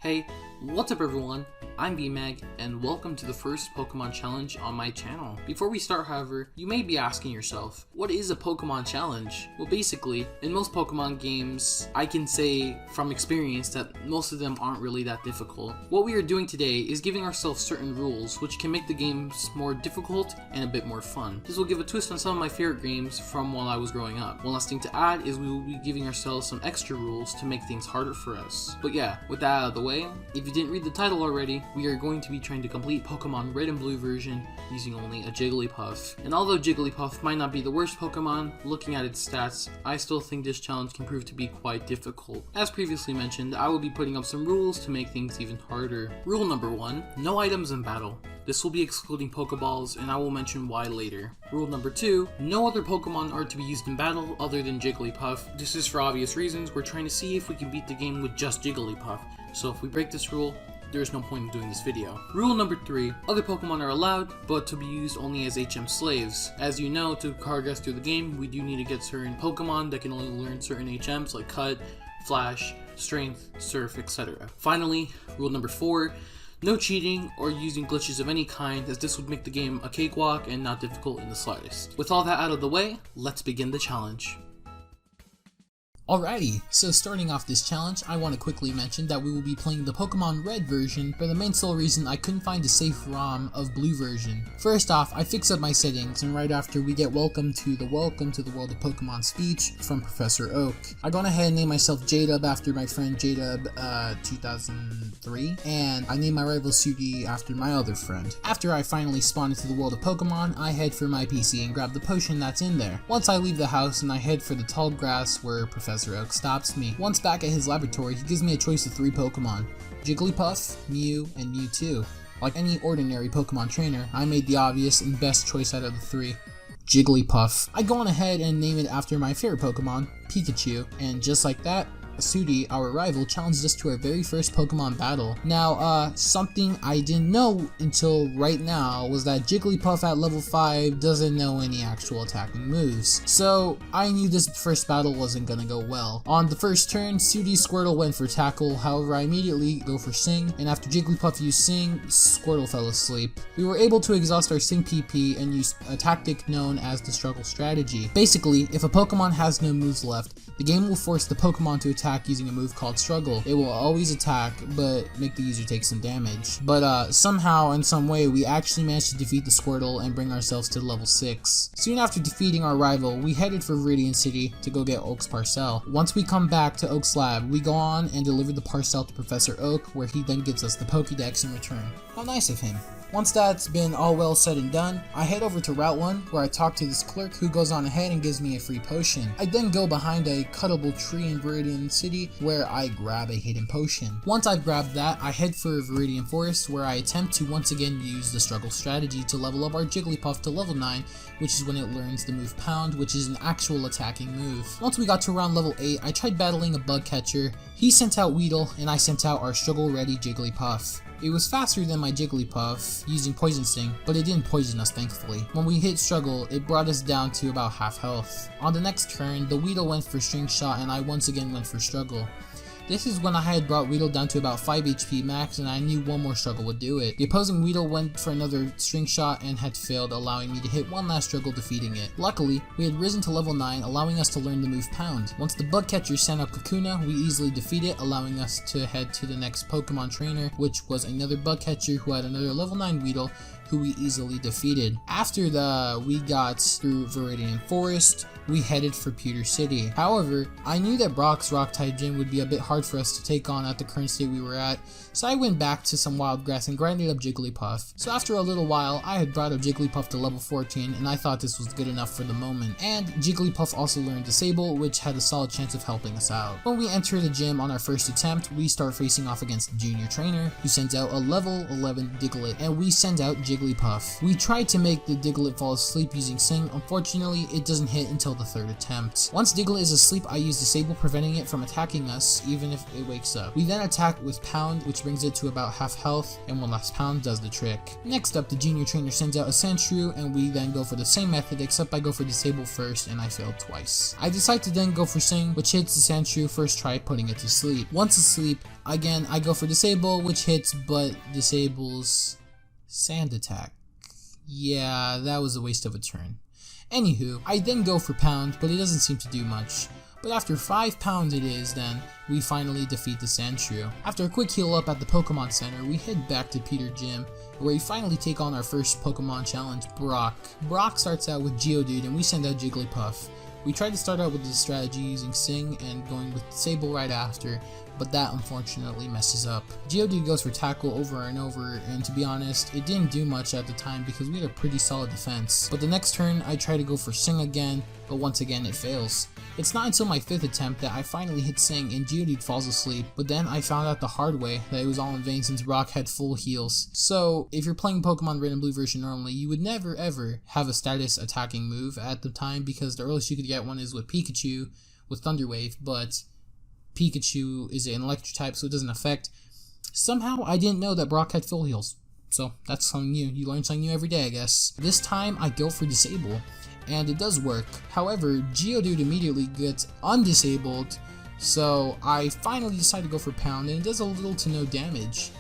Hey, what's up everyone? I'm VMag, and welcome to the first Pokemon challenge on my channel. Before we start, however, you may be asking yourself, what is a Pokemon challenge? Well, basically, in most Pokemon games, I can say from experience that most of them aren't really that difficult. What we are doing today is giving ourselves certain rules, which can make the games more difficult and a bit more fun. This will give a twist on some of my favorite games from while I was growing up. One last thing to add is we will be giving ourselves some extra rules to make things harder for us. But yeah, with that out of the way, if you didn't read the title already, we are going to be trying to complete Pokemon Red and Blue version using only a JigglyPuff. And although JigglyPuff might not be the worst Pokemon, looking at its stats, I still think this challenge can prove to be quite difficult. As previously mentioned, I will be putting up some rules to make things even harder. Rule number 1, no items in battle. This will be excluding Pokeballs, and I will mention why later. Rule number 2, no other Pokemon are to be used in battle other than Jigglypuff. This is for obvious reasons. We're trying to see if we can beat the game with just Jigglypuff. So if we break this rule, there's no point in doing this video. Rule number 3, other Pokemon are allowed, but to be used only as HM slaves. As you know, to progress through the game, we do need to get certain Pokemon that can only learn certain HMs like Cut, Flash, Strength, Surf, etc. Finally, rule number 4, no cheating or using glitches of any kind, as this would make the game a cakewalk and not difficult in the slightest. With all that out of the way, let's begin the challenge. Alrighty, so starting off this challenge, I want to quickly mention that we will be playing the Pokemon Red version for the main sole reason I couldn't find a safe ROM of Blue version. First off, I fixed up my settings, and right after we get Welcome to the World of Pokemon speech from Professor Oak, I gone ahead and named myself JDub after my friend JDub 2003, and I named my rival Sudi after my other friend. After I finally spawn into the world of Pokemon, I head for my PC and grab the potion that's in there. Once I leave the house and I head for the tall grass where Professor Oak stops me. Once back at his laboratory, he gives me a choice of 3 Pokemon, Jigglypuff, Mew, and Mewtwo. Like any ordinary Pokemon trainer, I made the obvious and best choice out of the 3, Jigglypuff. I go on ahead and name it after my favorite Pokemon, Pikachu, and just like that, Sudi, our rival, challenged us to our very first Pokemon battle. Now, something I didn't know until right now was that Jigglypuff at level 5 doesn't know any actual attacking moves. So, I knew this first battle wasn't gonna go well. On the first turn, Sudi's Squirtle went for Tackle, however I immediately go for Sing, and after Jigglypuff used Sing, Squirtle fell asleep. We were able to exhaust our Sing PP and use a tactic known as the Struggle Strategy. Basically, if a Pokemon has no moves left, the game will force the Pokemon to attack using a move called Struggle. It will always attack, but make the user take some damage. But somehow, in some way, we actually managed to defeat the Squirtle and bring ourselves to level 6. Soon after defeating our rival, we headed for Viridian City to go get Oak's Parcel. Once we come back to Oak's lab, we go on and deliver the Parcel to Professor Oak, where he then gives us the Pokédex in return. How nice of him. Once that's been all well said and done, I head over to Route 1 where I talk to this clerk who goes on ahead and gives me a free potion. I then go behind a cuttable tree in Viridian City where I grab a hidden potion. Once I've grabbed that, I head for Viridian Forest where I attempt to once again use the Struggle Strategy to level up our Jigglypuff to level 9, which is when it learns the move Pound, which is an actual attacking move. Once we got to around level 8, I tried battling a bug catcher. He sent out Weedle and I sent out our struggle ready Jigglypuff. It was faster than my Jigglypuff using Poison Sting, but it didn't poison us thankfully. When we hit Struggle, it brought us down to about half health. On the next turn, the Weedle went for String Shot and I once again went for Struggle. This is when I had brought Weedle down to about 5 HP max and I knew one more struggle would do it. The opposing Weedle went for another String Shot and had failed, allowing me to hit one last struggle defeating it. Luckily, we had risen to level 9, allowing us to learn the move Pound. Once the bug catcher sent out Kakuna, we easily defeat it, allowing us to head to the next Pokemon trainer, which was another bug catcher who had another level 9 Weedle, who we easily defeated. After we got through Viridian Forest, we headed for Pewter City. However, I knew that Brock's Rock-type gym would be a bit hard for us to take on at the current state we were at, so I went back to some wild grass and grinded up Jigglypuff. So after a little while, I had brought up Jigglypuff to level 14 and I thought this was good enough for the moment. And Jigglypuff also learned Disable, which had a solid chance of helping us out. When we enter the gym on our first attempt, we start facing off against the junior trainer, who sends out a level 11 Diglett, and we send out Jigglypuff. We tried to make the Diglett fall asleep using Sing. Unfortunately, it doesn't hit until the 3rd attempt. Once Diglett is asleep, I use Disable, preventing it from attacking us even if it wakes up. We then attack with Pound, which brings it to about half health, and one last Pound does the trick. Next up, the junior trainer sends out a SANDSHREW, and we then go for the same method, except I go for Disable first and I failed twice. I decide to then go for Sing, which hits the SANDSHREW first try, putting it to sleep. Once asleep, again I go for Disable, which hits but disables Sand Attack. Yeah, that was a waste of a turn. Anywho, I then go for Pound, but it doesn't seem to do much. But after 5 pounds it is, then we finally defeat the SANDSHREW. After a quick heal up at the Pokemon Center, we head back to Peter Gym, where we finally take on our first Pokemon challenge, Brock. Brock starts out with GEODUDE and we send out Jigglypuff. We tried to start out with the strategy using Sing and going with Disable right after, but that unfortunately messes up. GEODUDE goes for Tackle over and over, and to be honest, it didn't do much at the time because we had a pretty solid defense. But the next turn, I try to go for Sing again, but once again it fails. It's not until my 5th attempt that I finally hit Sing and GEODUDE falls asleep, but then I found out the hard way that it was all in vain since Brock had full heals. So, if you're playing Pokemon Red and Blue version normally, you would never ever have a status attacking move at the time because the earliest you could get one is with Pikachu, with Thunder Wave, but Pikachu is an electric type so it doesn't affect. Somehow I didn't know that Brock had full heals, so that's something new. You learn something new every day, I guess. This time I go for Disable, and it does work. However, GEODUDE immediately gets undisabled, so I finally decide to go for Pound, and it does a little to no damage.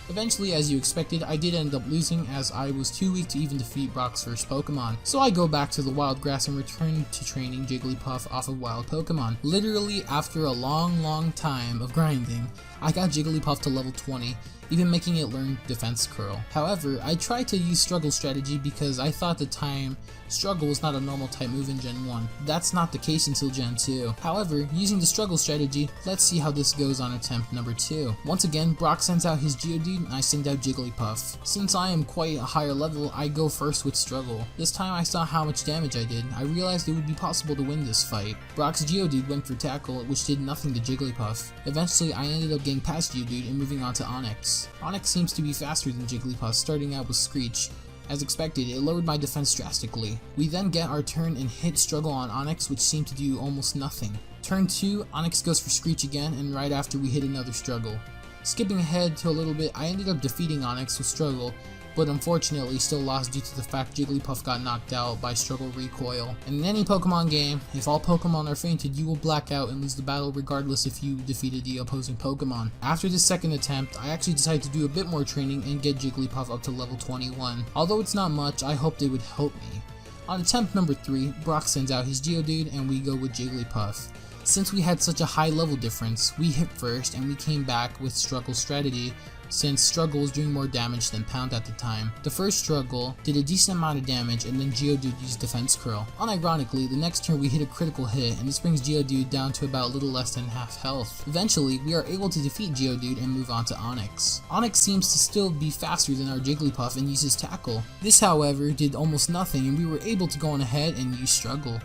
Eventually, as you expected, I did end up losing as I was too weak to even defeat Brock's first Pokemon. So I go back to the wild grass and return to training Jigglypuff off of wild Pokemon. Literally, after a long time of grinding, I got Jigglypuff to level 20, even making it learn Defense Curl. However, I tried to use Struggle strategy because I thought at the time Struggle was not a normal type move in Gen 1. That's not the case until Gen 2. However, using the Struggle strategy, let's see how this goes on attempt number 2. Once again, Brock sends out his GEODUDE and I send out Jigglypuff. Since I am quite a higher level, I go first with Struggle. This time I saw how much damage I did. I realized it would be possible to win this fight. Brock's GEODUDE went for Tackle, which did nothing to Jigglypuff. Eventually, I ended up getting past GEODUDE and moving on to ONIX. ONIX seems to be faster than Jigglypuff, starting out with Screech. As expected, it lowered my defense drastically. We then get our turn and hit Struggle on ONIX, which seemed to do almost nothing. Turn 2, ONIX goes for Screech again, and right after we hit another Struggle. Skipping ahead to a little bit, I ended up defeating ONIX with Struggle, but unfortunately still lost due to the fact Jigglypuff got knocked out by Struggle Recoil. And in any Pokemon game, if all Pokemon are fainted, you will black out and lose the battle regardless if you defeated the opposing Pokemon. After this second attempt, I actually decided to do a bit more training and get Jigglypuff up to level 21. Although it's not much, I hoped it would help me. On attempt number 3, Brock sends out his GEODUDE and we go with Jigglypuff. Since we had such a high level difference, we hit first and we came back with Struggle strategy, since Struggle was doing more damage than Pound at the time. The first Struggle did a decent amount of damage and then GEODUDE used Defense Curl. Unironically, the next turn we hit a critical hit and this brings GEODUDE down to about a little less than half health. Eventually, we are able to defeat GEODUDE and move on to ONIX. ONIX seems to still be faster than our Jigglypuff and uses Tackle. This, however, did almost nothing and we were able to go on ahead and use Struggle.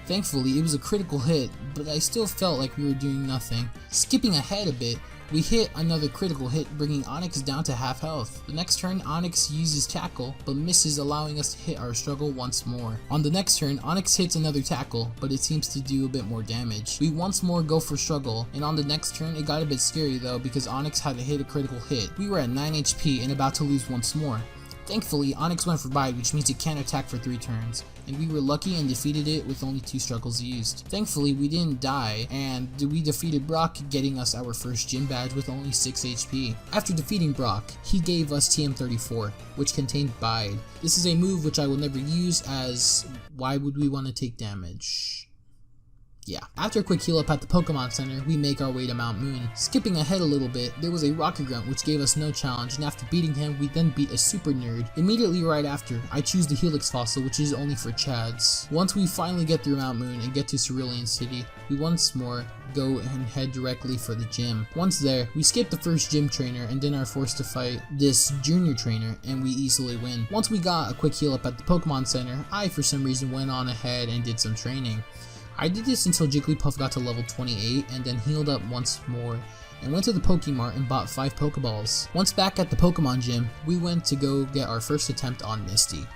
Thankfully, it was a critical hit, but I still felt like we were doing nothing. Skipping ahead a bit, we hit another critical hit, bringing ONIX down to half health. The next turn, ONIX uses Tackle, but misses, allowing us to hit our Struggle once more. On the next turn, ONIX hits another Tackle, but it seems to do a bit more damage. We once more go for Struggle, and on the next turn, it got a bit scary though because ONIX had to hit a critical hit. We were at 9 HP and about to lose once more. Thankfully, ONIX went for Bite, which means it can't attack for 3 turns, and we were lucky and defeated it with only 2 struggles used. Thankfully, we didn't die, and we defeated Brock, getting us our first gym badge with only 6 HP. After defeating Brock, he gave us TM34, which contained Bide. This is a move which I will never use, as why would we want to take damage? Yeah. After a quick heal up at the Pokemon Center, we make our way to Mount Moon. Skipping ahead a little bit, there was a Rocket Grunt which gave us no challenge, and after beating him, we then beat a Super Nerd. Immediately right after, I choose the Helix Fossil, which is only for Chads. Once we finally get through Mount Moon and get to Cerulean City, we once more go and head directly for the gym. Once there, we skip the first gym trainer and then are forced to fight this junior trainer, and we easily win. Once we got a quick heal up at the Pokemon Center, I for some reason went on ahead and did some training. I did this until Jigglypuff got to level 28 and then healed up once more, and went to the Pokemart and bought 5 Pokeballs. Once back at the Pokemon gym, we went to go get our first attempt on Misty.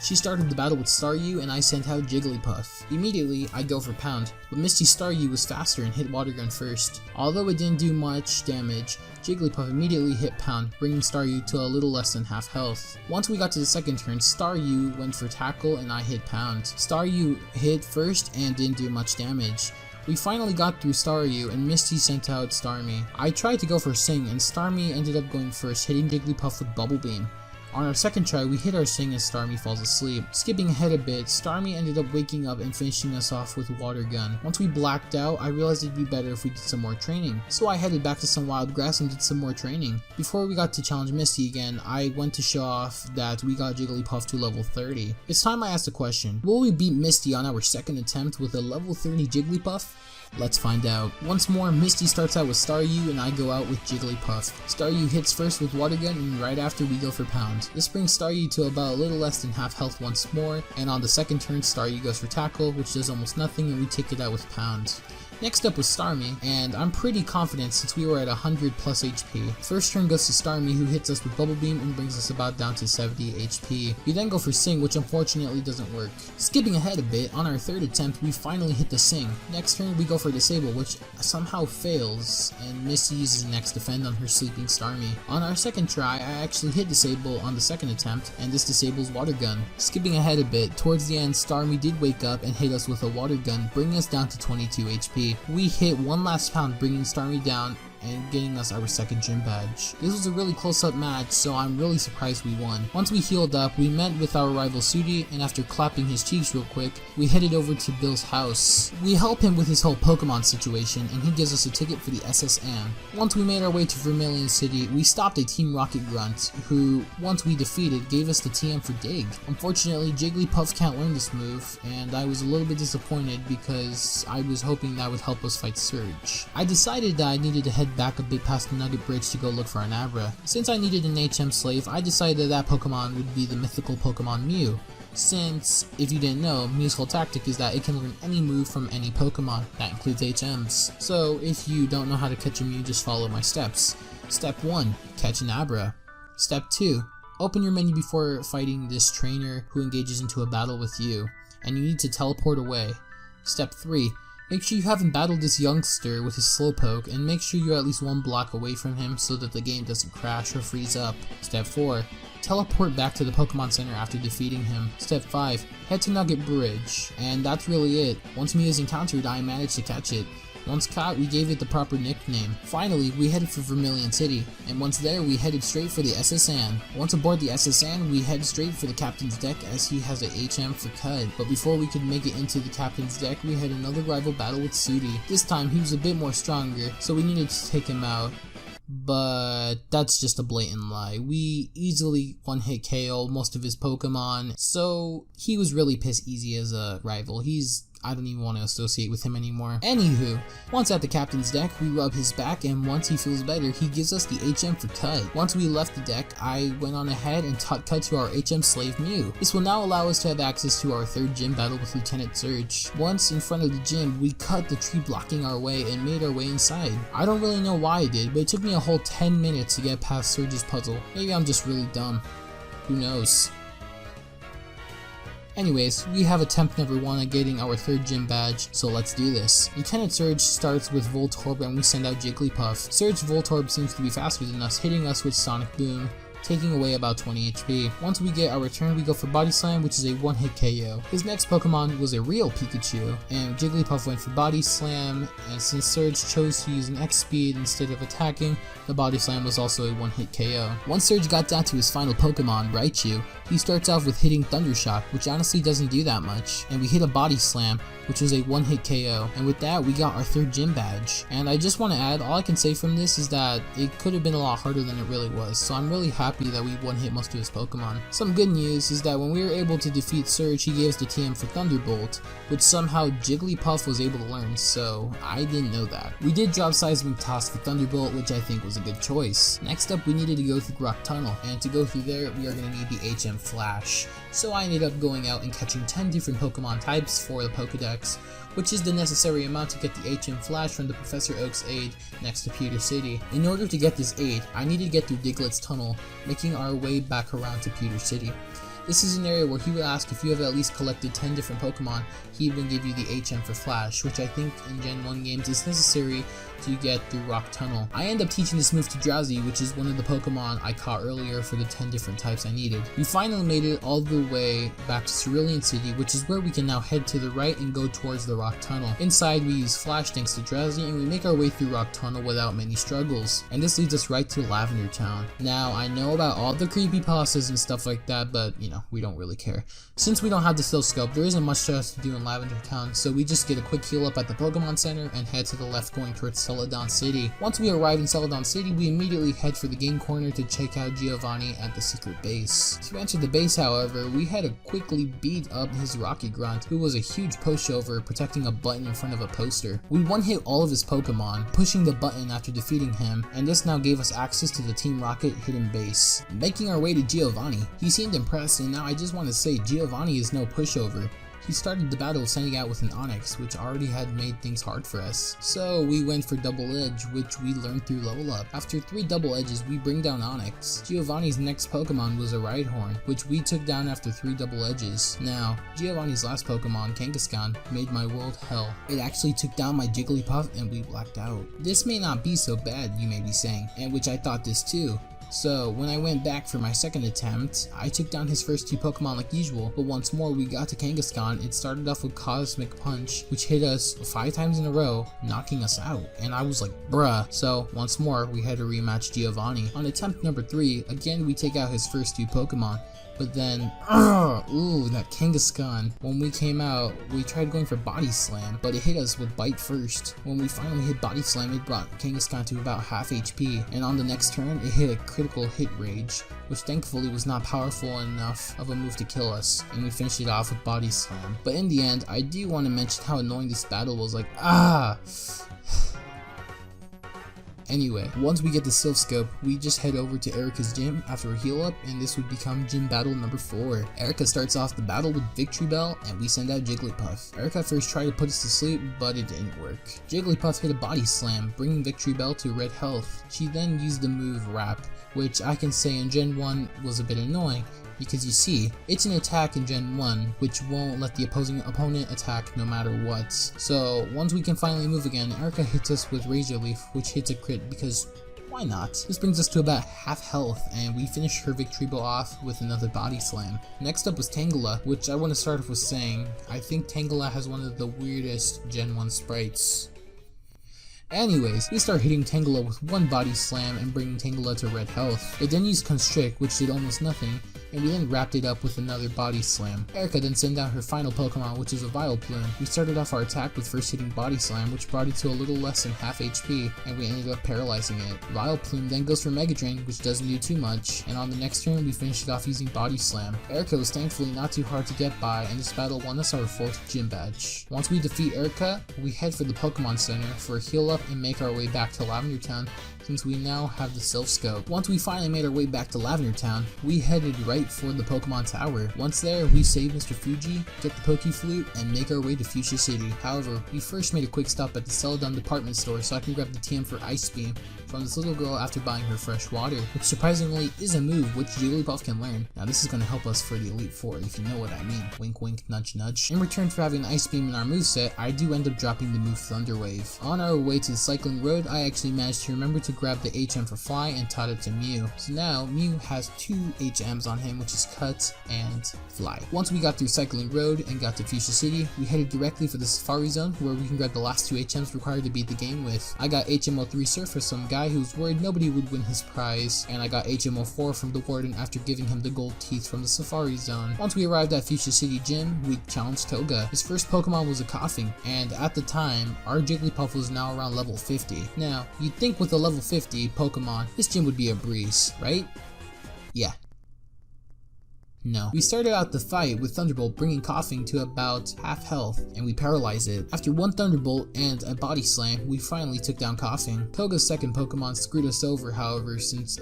She started the battle with Staryu and I sent out JigglyPuff. Immediately, I go for Pound, but Misty Staryu was faster and hit Water Gun first. Although it didn't do much damage, JigglyPuff immediately hit Pound, bringing Staryu to a little less than half health. Once we got to the second turn, Staryu went for Tackle and I hit Pound. Staryu hit first and didn't do much damage. We finally got through Staryu and Misty sent out STARMIE. I tried to go for Sing and STARMIE ended up going first, hitting JigglyPuff with Bubble Beam. On our second try, we hit our Sing as STARMIE falls asleep. Skipping ahead a bit, STARMIE ended up waking up and finishing us off with Water Gun. Once we blacked out, I realized it'd be better if we did some more training. So I headed back to some wild grass and did some more training. Before we got to challenge Misty again, I went to show off that we got JigglyPuff to level 30. It's time I asked a question. Will we beat Misty on our second attempt with a level 30 JigglyPuff? Let's find out. Once more, Misty starts out with Staryu and I go out with JigglyPuff. Staryu hits first with Water Gun and right after we go for Pound. This brings Staryu to about a little less than half health once more, and on the second turn Staryu goes for Tackle, which does almost nothing, and we take it out with Pound. Next up was STARMIE, and I'm pretty confident since we were at 100 plus HP. First turn goes to STARMIE, who hits us with Bubble Beam and brings us about down to 70 HP. We then go for Sing, which unfortunately doesn't work. Skipping ahead a bit, on our third attempt we finally hit the Sing. Next turn we go for Disable, which somehow fails, and Misty uses Next Defend on her sleeping STARMIE. On our second try, I actually hit Disable on the second attempt, and this disables Water Gun. Skipping ahead a bit, towards the end STARMIE did wake up and hit us with a Water Gun, bringing us down to 22 HP. We hit one last Pound, bringing STARMIE down and getting us our second gym badge. This was a really close up match, so I'm really surprised we won. Once we healed up, we met with our rival Sudi, and after clapping his cheeks real quick, we headed over to Bill's house. We help him with his whole Pokemon situation, and he gives us a ticket for the SSM. Once we made our way to Vermilion City, we stopped a Team Rocket Grunt, who, once we defeated, gave us the TM for Dig. Unfortunately, JigglyPuff can't learn this move, and I was a little bit disappointed because I was hoping that would help us fight Surge. I decided that I needed to head back a bit past the Nugget Bridge to go look for an Abra. Since I needed an HM slave, I decided that Pokemon would be the mythical Pokemon Mew. Since, if you didn't know, Mew's whole tactic is that it can learn any move from any Pokemon, that includes HMs. So if you don't know how to catch a Mew, just follow my steps. Step 1, catch an Abra. Step 2, open your menu before fighting this trainer who engages into a battle with you, and you need to teleport away. Step 3, make sure you haven't battled this youngster with his Slowpoke, and make sure you're at least one block away from him so that the game doesn't crash or freeze up. Step 4, teleport back to the Pokemon Center after defeating him. Step 5, head to Nugget Bridge, and that's really it. Once Mew is encountered, I managed to catch it. Once caught, we gave it the proper nickname. Finally, we headed for Vermilion City, and once there, we headed straight for the SSN. Once aboard the SSN, we headed straight for the Captain's deck as he has a HM for Cud. But before we could make it into the Captain's deck, we had another rival battle with Sudi. This time, he was a bit more stronger, so we needed to take him out. But that's just a blatant lie. We easily one-hit KO most of his Pokemon, so he was really piss easy as a rival. I don't even want to associate with him anymore. Anywho, once at the Captain's deck, we rub his back, and once he feels better, he gives us the HM for Cud. Once we left the deck, I went on ahead and taught Cud to our HM slave Mew. This will now allow us to have access to our third gym battle with Lieutenant Surge. Once in front of the gym, we cut the tree blocking our way and made our way inside. I don't really know why I did, but it took me a whole 10 minutes to get past Surge's puzzle. Maybe I'm just really dumb. Who knows? Anyways, we have attempt number 1 at getting our third gym badge, so let's do this. Lieutenant Surge starts with Voltorb and we send out Jigglypuff. Surge Voltorb seems to be faster than us, hitting us with Sonic Boom, taking away about 20 HP. Once we get our turn, we go for Body Slam, which is a one-hit KO. His next Pokemon was a real Pikachu, and Jigglypuff went for Body Slam, and since Surge chose to use an X-Speed instead of attacking, the Body Slam was also a one-hit KO. Once Surge got down to his final Pokemon, Raichu, he starts off with hitting Thunder Shock, which honestly doesn't do that much, and we hit a Body Slam, which was a one-hit KO, and with that we got our third gym badge. And I just want to add, all I can say from this is that it could have been a lot harder than it really was, so I'm really happy that we one-hit most of his Pokemon. Some good news is that when we were able to defeat Surge, he gave us the TM for Thunderbolt, which somehow Jigglypuff was able to learn, so I didn't know that. We did drop Seismic Toss for Thunderbolt, which I think was a good choice. Next up, we needed to go through Rock Tunnel, and to go through there, we are going to need the HM Flash. so I ended up going out and catching 10 different Pokemon types for the Pokedex, which is the necessary amount to get the HM Flash from the Professor Oak's aid next to Pewter City. In order to get this aid, I needed to get through Diglett's tunnel, making our way back around to Pewter City. This is an area where he would ask if you have at least collected 10 different Pokemon, he even give you the HM for Flash, which I think in Gen 1 games is necessary to get through Rock Tunnel. I end up teaching this move to Drowsy, which is one of the Pokemon I caught earlier for the 10 different types I needed. We finally made it all the way back to Cerulean City, which is where we can now head to the right and go towards the Rock Tunnel. Inside we use Flash thanks to Drowsy, and we make our way through Rock Tunnel without many struggles. And this leads us right to Lavender Town. Now I know about all the creepypastas and stuff like that, but you know, we don't really care. Since we don't have the Silph, there isn't much to us to do in Lavender Town, so we just get a quick heal up at the Pokemon Center and head to the left going towards Celadon City. Once we arrive in Celadon City, we immediately head for the game corner to check out Giovanni at the secret base. To enter the base, however, we had to quickly beat up his Rocky Grunt, who was a huge pushover protecting a button in front of a poster. We one-hit all of his Pokemon, pushing the button after defeating him, and this now gave us access to the Team Rocket hidden base. Making our way to Giovanni, he seemed impressed, and now I just want to say Giovanni is no pushover. He started the battle sending out with an ONIX, which already had made things hard for us. So we went for Double Edge, which we learned through Level Up. After 3 Double Edges, we bring down ONIX. Giovanni's next Pokemon was a Rhyhorn, which we took down after 3 Double Edges. Now, Giovanni's last Pokemon, Kangaskhan, made my world hell. It actually took down my JigglyPuff and we blacked out. This may not be so bad, you may be saying, and which I thought this too. So when I went back for my second attempt, I took down his first 2 Pokemon like usual, but once more we got to Kangaskhan. It started off with Cosmic Punch, which hit us 5 times in a row, knocking us out, and I was like, bruh. So once more we had to rematch Giovanni. On attempt number 3, again we take out his first 2 Pokemon. But then, that Kangaskhan. When we came out, we tried going for Body Slam, but it hit us with Bite first. When we finally hit Body Slam, it brought Kangaskhan to about half HP, and on the next turn, it hit a critical hit Rage, which thankfully was not powerful enough of a move to kill us, and we finished it off with Body Slam. But in the end, I do want to mention how annoying this battle was, like, Anyway, once we get the Silph, we just head over to Erica's gym after a heal up, and this would become gym battle number 4. Erica starts off the battle with VICTREEBEL, and we send out JigglyPuff. Erica first tried to put us to sleep, but it didn't work. JigglyPuff hit a Body Slam, bringing VICTREEBEL to red health. She then used the move Wrap, which I can say in Gen 1 was a bit annoying, because you see, it's an attack in Gen 1 which won't let the opposing opponent attack no matter what. So once we can finally move again, Erica hits us with Razor Leaf, which hits a crit because why not? This brings us to about half health, and we finish her VICTREEBEL off with another Body Slam. Next up was Tangela, which I want to start off with saying, I think Tangela has one of the weirdest Gen 1 sprites. Anyways, we start hitting Tangela with 1 Body Slam and bringing Tangela to red health. It then used Constrict, which did almost nothing, and we then wrapped it up with another Body Slam. Erica then sent out her final Pokemon, which is a VILEPLUME. We started off our attack with first hitting Body Slam, which brought it to a little less than half HP, and we ended up paralyzing it. VILEPLUME then goes for Mega Drain, which doesn't do too much, and on the next turn we finished it off using Body Slam. Erica was thankfully not too hard to get by, and this battle won us our 4th gym badge. Once we defeat Erica, we head for the Pokemon Center for a heal up and make our way back to Lavender Town, since we now have the Silph. Once we finally made our way back to Lavender Town, we headed right for the Pokemon Tower. Once there, we save Mr. Fuji, get the Pokeflute, and make our way to Fuchsia City. However, we first made a quick stop at the Celadon department store so I can grab the TM for Ice Beam from this little girl after buying her fresh water, which surprisingly is a move which JigglyPuff can learn. Now this is going to help us for the Elite Four, if you know what I mean. Wink wink, nudge nudge. In return for having Ice Beam in our moveset, I do end up dropping the move Thunder Wave. On our way to the Cycling Road, I actually managed to remember to grab the HM for Fly and taught it to Mew. So now Mew has 2 HMs on him, which is Cut and Fly. Once we got through Cycling Road and got to Fuchsia City, we headed directly for the Safari Zone where we can grab the last 2 HMs required to beat the game with. I got HM03 Surf for some guy who was worried nobody would win his prize, and I got HM04 from the Warden after giving him the gold teeth from the Safari Zone. Once we arrived at Fuchsia City Gym, we challenged Toga. His first Pokemon was a Coughing, and at the time, our JigglyPuff was now around level 50. Now, you'd think with a level 50 Pokemon, this gym would be a breeze, right? Yeah. No. We started out the fight with Thunderbolt bringing Coughing to about half health, and we paralyzed it. After one Thunderbolt and a Body Slam, we finally took down Coughing. Koga's second Pokemon screwed us over, however, since,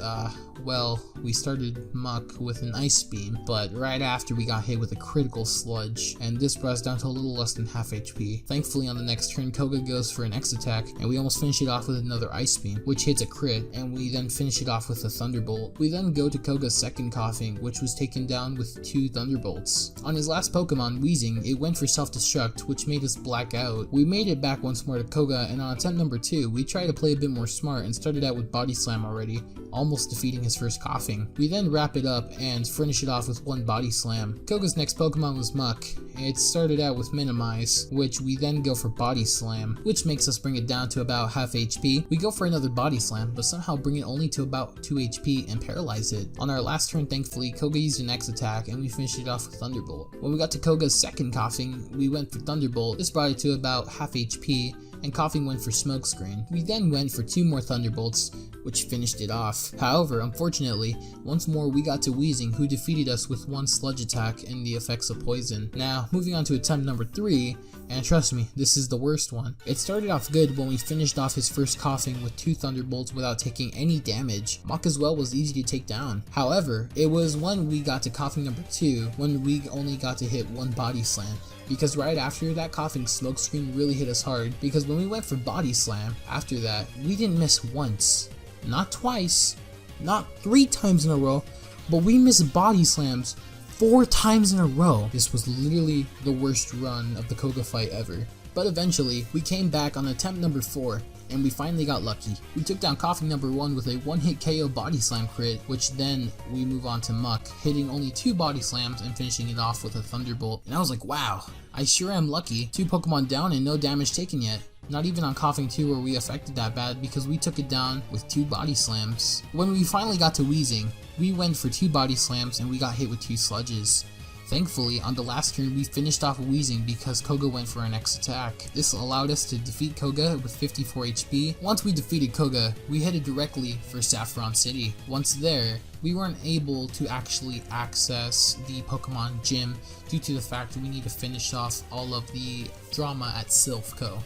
well, we started Muck with an Ice Beam, but right after we got hit with a critical Sludge, and this brought us down to a little less than half HP. Thankfully, on the next turn, Koga goes for an X attack, and we almost finish it off with another Ice Beam, which hits a crit, and we then finish it off with a Thunderbolt. We then go to Koga's second Coughing, which was taken down with 2 Thunderbolts. On his last Pokemon, Weezing, it went for self-destruct, which made us black out. We made it back once more to Koga, and on attempt number 2, we tried to play a bit more smart and started out with Body Slam already, almost defeating his first Coughing. We then wrap it up and finish it off with 1 Body Slam. Koga's next Pokemon was Muck. It started out with Minimize, which we then go for Body Slam, which makes us bring it down to about half HP. We go for another Body Slam, but somehow bring it only to about 2 HP and paralyze it. On our last turn, thankfully, Koga used an X attack and we finished it off with Thunderbolt. When we got to Koga's second Coughing, we went for Thunderbolt. This brought it to about half HP, and Coughing went for Smokescreen. We then went for 2 more Thunderbolts, which finished it off. However, unfortunately, once more we got to Weezing, who defeated us with 1 Sludge attack and the effects of poison. Now, moving on to attempt number 3, and trust me, this is the worst one. It started off good when we finished off his first Coughing with 2 Thunderbolts without taking any damage. Muck as well was easy to take down. However, it was when we got to Coughing number 2 when we only got to hit 1 Body Slam. Because right after that Coughing, Smokescreen really hit us hard, because when we went for Body Slam, after that, we didn't miss once, not twice, not 3 times in a row, but we missed Body Slams 4 times in a row. This was literally the worst run of the Koga fight ever. But eventually, we came back on attempt number 4, and we finally got lucky. We took down Coughing number 1 with a 1-hit KO Body Slam crit, which then we move on to Muck, hitting only 2 Body Slams and finishing it off with a Thunderbolt. And I was like, wow, I sure am lucky. 2 Pokemon down and no damage taken yet. Not even on Coughing 2 were we affected that bad, because we took it down with 2 Body Slams. When we finally got to Weezing, we went for 2 Body Slams and we got hit with 2 Sludges. Thankfully, on the last turn, we finished off Weezing because Koga went for an X attack. This allowed us to defeat Koga with 54 HP. Once we defeated Koga, we headed directly for Saffron City. Once there, we weren't able to actually access the Pokemon Gym due to the fact we need to finish off all of the drama at Silphco.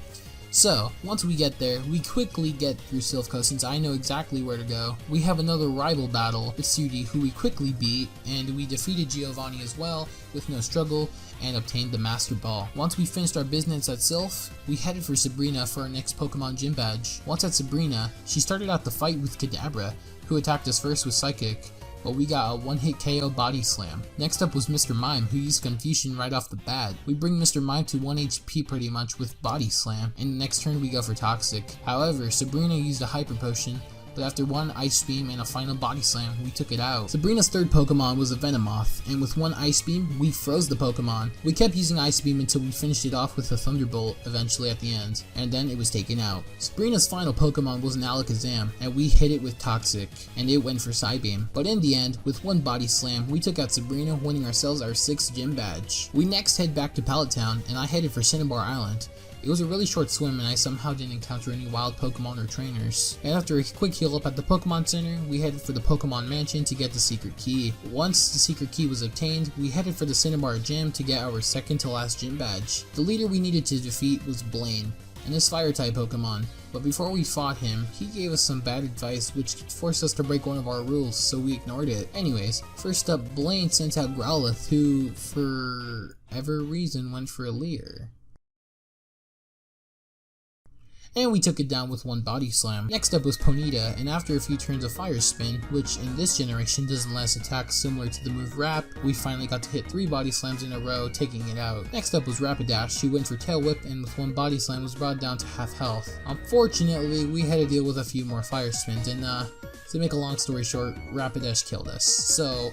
So, once we get there, we quickly get through Silphco since I know exactly where to go. We have another rival battle with Sudi, who we quickly beat, and we defeated Giovanni as well with no struggle and obtained the Master Ball. Once we finished our business at Silph, we headed for Sabrina for our next Pokemon Gym badge. Once at Sabrina, she started out the fight with Kadabra, who attacked us first with Psychic, but we got a 1-hit KO Body Slam. Next up was Mr. Mime, who used Confusion right off the bat. We bring Mr. Mime to 1 HP pretty much with Body Slam, and the next turn we go for Toxic. However, Sabrina used a Hyper Potion, but after 1 Ice Beam and a final Body Slam, we took it out. Sabrina's third Pokemon was a Venomoth, and with 1 Ice Beam, we froze the Pokemon. We kept using Ice Beam until we finished it off with a Thunderbolt eventually at the end, and then it was taken out. Sabrina's final Pokemon was an Alakazam, and we hit it with Toxic, and it went for Psybeam. But in the end, with 1 Body Slam, we took out Sabrina, winning ourselves our 6th gym badge. We next head back to Pallet Town, and I headed for Cinnabar Island. It was a really short swim and I somehow didn't encounter any wild Pokemon or trainers. And after a quick heal up at the Pokemon Center, we headed for the Pokemon Mansion to get the secret key. Once the secret key was obtained, we headed for the Cinnabar Gym to get our second to last gym badge. The leader we needed to defeat was Blaine, and his Fire-type Pokemon. But before we fought him, he gave us some bad advice which forced us to break one of our rules, so we ignored it. Anyways, first up, Blaine sent out Growlithe, who, for whatever reason, went for a Leer. And we took it down with 1 Body Slam. Next up was Ponyta, and after a few turns of Fire Spin, which in this generation doesn't let us attack similar to the move Wrap, we finally got to hit 3 Body Slams in a row, taking it out. Next up was Rapidash, who went for Tail Whip and with 1 Body Slam was brought down to half health. Unfortunately, we had to deal with a few more Fire Spins, and to make a long story short, Rapidash killed us. So,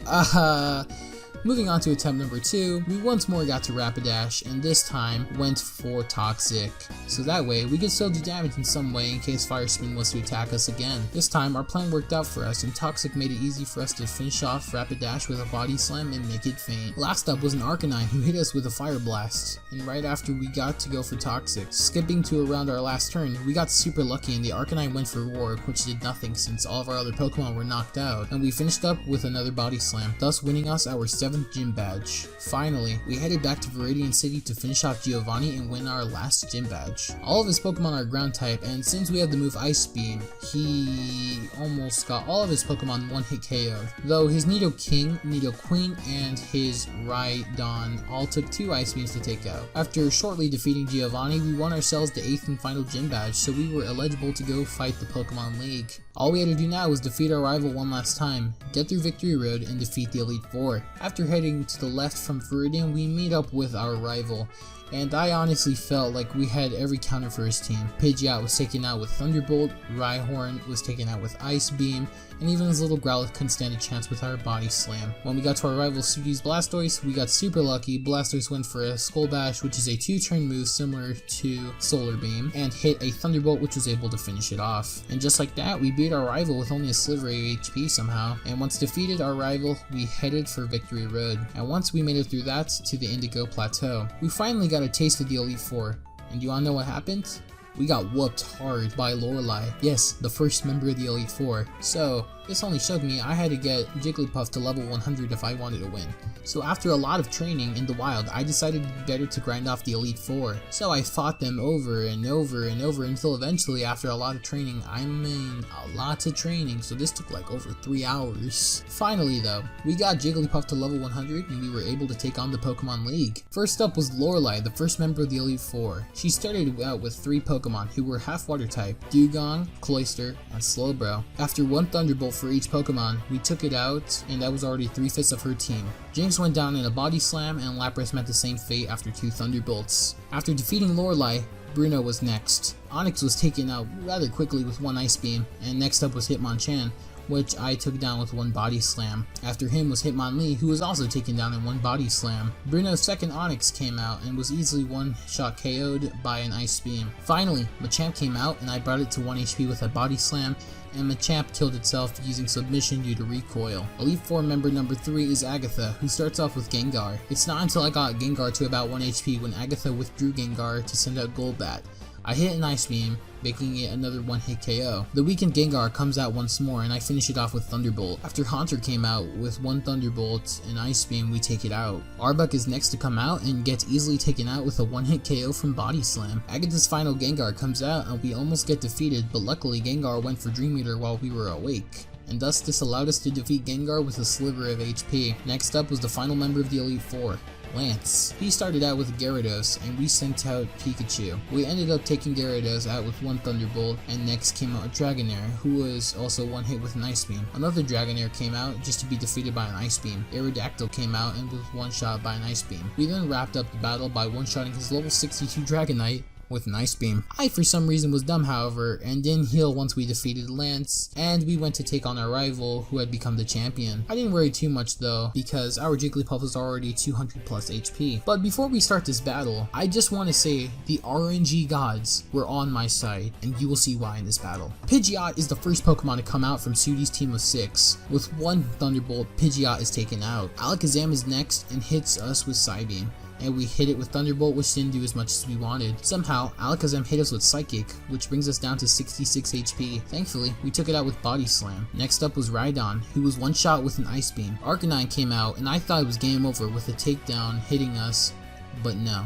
moving on to attempt number 2, we once more got to Rapidash, and this time went for Toxic, so that way we could still do damage in some way in case Fire Spin was to attack us again. This time our plan worked out for us, and Toxic made it easy for us to finish off Rapidash with a Body Slam and make it faint. Last up was an Arcanine who hit us with a Fire Blast, and right after we got to go for Toxic. Skipping to around our last turn, we got super lucky and the Arcanine went for Warp, which did nothing since all of our other Pokemon were knocked out, and we finished up with another Body Slam, thus winning us our 7th gym badge. Finally, we headed back to Viridian City to finish off Giovanni and win our last gym badge. All of his Pokemon are ground type, and since we have the move Ice Beam, he almost got all of his Pokemon one-hit KO'd. Though his Nidoking, Nidoqueen, and his RHYDON all took 2 Ice Beams to take out. After shortly defeating Giovanni, we won ourselves the 8th and final gym badge, so we were eligible to go fight the Pokemon League. All we had to do now was defeat our rival one last time, get through Victory Road, and defeat the Elite Four. After heading to the left from Viridian, we meet up with our rival, and I honestly felt like we had every counter for his team. Pidgeot was taken out with Thunderbolt, Rhyhorn was taken out with Ice Beam, and even his little Growlithe couldn't stand a chance with our Body Slam. When we got to our rival Sudi's Blastoise, we got super lucky. Blastoise went for a Skull Bash, which is a 2-turn move similar to Solar Beam, and hit a Thunderbolt, which was able to finish it off. And just like that, we beat our rival with only a sliver of HP somehow, and once defeated our rival, we headed for Victory Road. And once we made it through that to the Indigo Plateau, we finally got a taste of the Elite Four. And do you wanna know what happened? We got whooped hard by Lorelei. Yes, the first member of the Elite Four. So, this only showed me I had to get JigglyPuff to level 100 if I wanted to win. So after a lot of training in the wild, I decided it'd be better to grind off the Elite Four. So I fought them over and over and over until eventually, after a lot of training, I mean a lot of training, so this took like over 3 hours. Finally though, we got Jigglypuff to level 100 and we were able to take on the Pokemon League. First up was Lorelei, the first member of the Elite Four. She started out with 3 Pokemon who were half water type, Dugong, Cloyster, and Slowbro. After 1 Thunderbolt for each Pokemon, we took it out, and that was already 3/5 of her team. Jinx went down in a Body Slam, and Lapras met the same fate after 2 Thunderbolts. After defeating Lorelei, Bruno was next. Onix was taken out rather quickly with 1 Ice Beam, and next up was Hitmonchan, which I took down with 1 Body Slam. After him was Hitmonlee, who was also taken down in 1 Body Slam. Bruno's second Onix came out and was easily one-shot KO'd by an Ice Beam. Finally, Machamp came out and I brought it to 1 HP with a Body Slam, and Machamp killed itself using submission due to recoil. Elite Four member number 3 is Agatha, who starts off with Gengar. It's not until I got Gengar to about 1 HP when Agatha withdrew Gengar to send out Golbat. I hit an Ice Beam, making it another one-hit KO. The weakened Gengar comes out once more and I finish it off with Thunderbolt. After Haunter came out with 1 Thunderbolt and Ice Beam, we take it out. Arbok is next to come out and gets easily taken out with a one-hit KO from Body Slam. Agatha's final Gengar comes out and we almost get defeated, but luckily Gengar went for Dream Eater while we were awake, and thus this allowed us to defeat Gengar with a sliver of HP. Next up was the final member of the Elite Four, Lance. He started out with Gyarados and we sent out Pikachu. We ended up taking Gyarados out with 1 Thunderbolt, and next came out Dragonair, who was also one hit with an Ice Beam. Another Dragonair came out just to be defeated by an Ice Beam. Aerodactyl came out and was one shot by an Ice Beam. We then wrapped up the battle by one-shotting his level 62 Dragonite with an Ice Beam. I for some reason was dumb however, and didn't heal once we defeated Lance, and we went to take on our rival who had become the champion. I didn't worry too much though, because our Jigglypuff was already 200 plus HP. But before we start this battle, I just want to say the RNG gods were on my side, and you will see why in this battle. Pidgeot is the first Pokemon to come out from Sudi's team of 6. With 1 Thunderbolt, Pidgeot is taken out. Alakazam is next and hits us with Psybeam, and we hit it with Thunderbolt, which didn't do as much as we wanted. Somehow, Alakazam hit us with Psychic, which brings us down to 66 HP. Thankfully, we took it out with Body Slam. Next up was Rhydon, who was one shot with an Ice Beam. Arcanine came out, and I thought it was game over with a takedown hitting us, but no.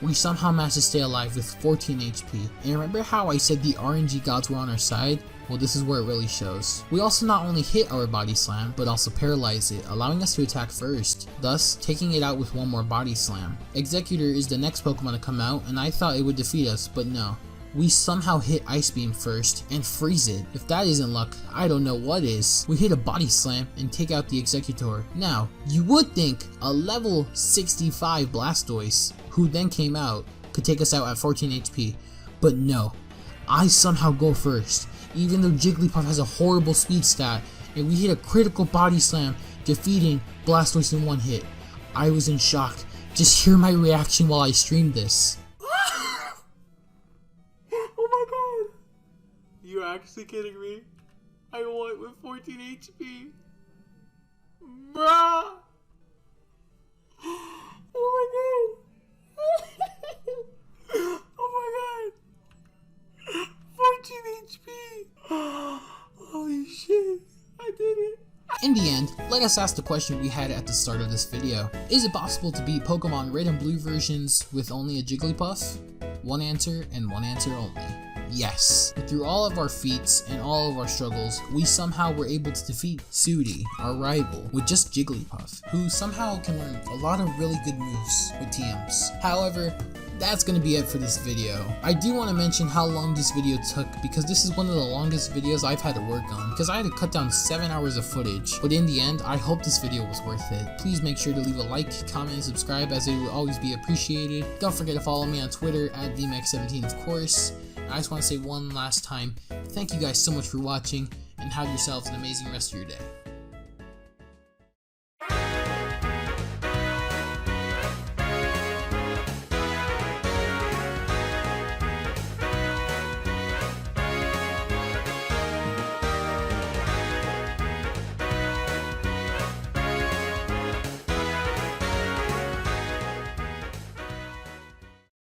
We somehow managed to stay alive with 14 HP. And remember how I said the RNG gods were on our side? Well, this is where it really shows. We also not only hit our Body Slam, but also paralyzed it, allowing us to attack first, thus taking it out with 1 more Body Slam. Exeggutor is the next Pokemon to come out, and I thought it would defeat us, but no. We somehow hit Ice Beam first and freeze it. If that isn't luck, I don't know what is. We hit a Body Slam and take out the Exeggutor. Now, you would think a level 65 Blastoise, who then came out, could take us out at 14 HP, but no. I somehow go first, even though Jigglypuff has a horrible speed stat, and we hit a critical Body Slam, defeating Blastoise in 1 hit. I was in shock. Just hear my reaction while I stream this. Oh my god! You're actually kidding me? I won with 14 HP. Bruh! Oh my god! Oh my god! 14 HP! Holy shit! I did it! In the end, let us ask the question we had at the start of this video. Is it possible to beat Pokemon Red and Blue versions with only a Jigglypuff? One answer and one answer only. Yes. Through all of our feats and all of our struggles, we somehow were able to defeat Sudi, our rival, with just Jigglypuff, who somehow can learn a lot of really good moves with TMs. However, that's gonna be it for this video. I do want to mention how long this video took because this is one of the longest videos I've had to work on because I had to cut down 7 hours of footage. But in the end, I hope this video was worth it. Please make sure to leave a like, comment, and subscribe as it will always be appreciated. Don't forget to follow me on Twitter at VMAX17 of course. I just want to say one last time, thank you guys so much for watching and have yourselves an amazing rest of your day.